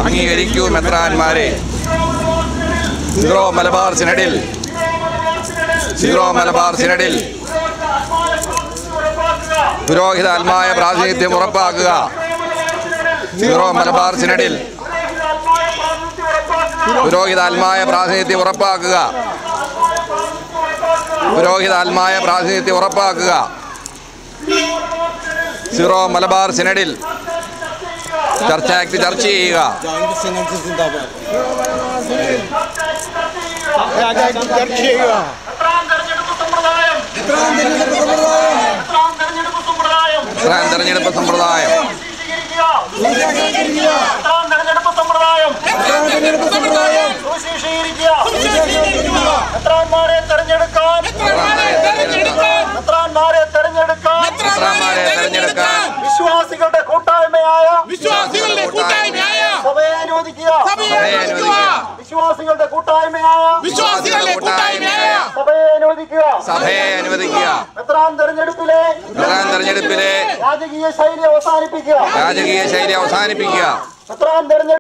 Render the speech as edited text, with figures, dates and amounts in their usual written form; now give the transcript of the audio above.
അംഗീകരിക്കൂ മെത്രാന്മാരെ. Zero Malabar സിനഡിൽ പുരോഹിതാത്മായ പ്രാതിനിധ്യം ഉറപ്പാക്കുക. Zero Malabar സിനഡിൽ പുരോഹിതാത്മായ പ്രാതിനിധ്യം ഉറപ്പാക്കുക. സീറോ മലബാർ സിനഡിൽ ചർച്ച് ആക്ട് ചർച്ച ചെയ്യുക. തെരഞ്ഞെടുപ്പ് സമ്പ്രദായം വിശ്വാസികളുടെ കൂട്ടായ്മയായ സഭയെ അനുവദിക്കുക. വിശ്വാസികളുടെ കൂട്ടായ്മയായ സഭയെ അനുവദിക്കുക. മെത്രാൻ തെരഞ്ഞെടുപ്പിലെ രാജകീയ ശൈലി അവസാനിപ്പിക്കുക. മെത്രാൻ തെരഞ്ഞെടുപ്പ്